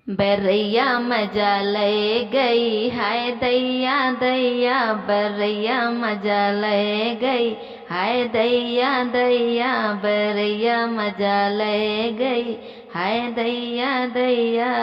बरैया मजा ले गई, हाय दैया दैया बरैया मजा ले गई, हाय दैया दैया बरैया मजा ले गई, हाय दैया दैया।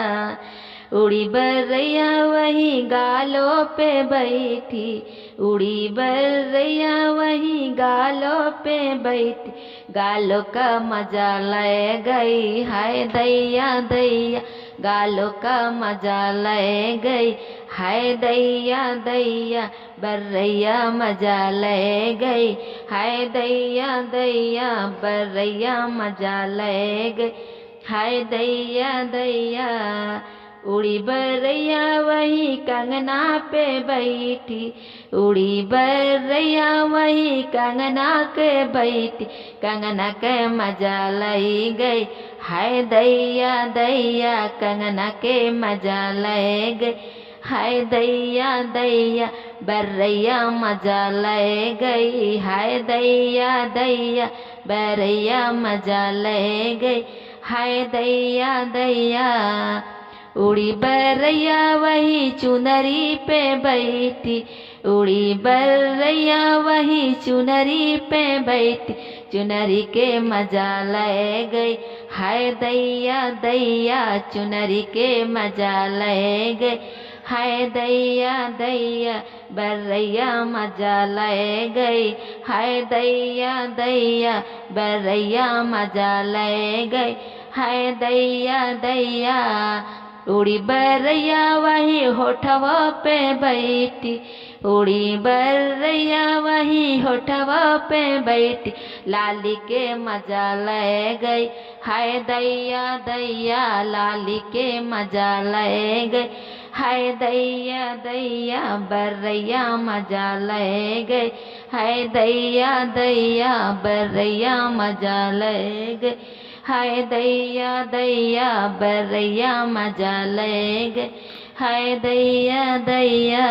उड़ी बरैया वही गालों पे बैठी, उड़ी बरैया वही गालों पे बैठी, गालों का मजा ले गई, हाय दैया दैया गालों का मजा ले गई, हाय दैया दैया बरैया मजा ले गई, हाय दैया दैया बरैया मजा ले गई, हाय दैया दैया। उड़ी बरैया वही कंगना पे बैठी, उड़ी बरैया वही कंगना के बैठी, कंगना के मजा लाई गई, हाय दैया दैया कंगना के मजा ले गई, हाय दैया दैया बरैया मजा ले गई, हाय दैया दैया बरैया मजा ले गई, हाय दैया दैया। उड़ी बरैया वही चुनरी पे बैठी, उड़ी बरैया वही चुनरी पे बैठी, चुनरी के मजा ले गई, हाय दैया दैया चुनरी के मजा ले गई, हाय दैया दैया बरैया मजा ले गई, हाय दैया दैया बरैया मजा ले गई, हाय दैया दैया। उड़ी बरैया वही होठवा पे बैठी, उड़ी बरैया वही होठवा पे बैठी, लाली के मजा ले गई, हाय दैया दैया लाली के मजा ले गई, हाय दैया दैया बरैया मजा ले गई, हाय दैया दैया बरैया मजा ले गई, हाय दैया दैया बरैया मजा ले गई, हाय दैया दैया।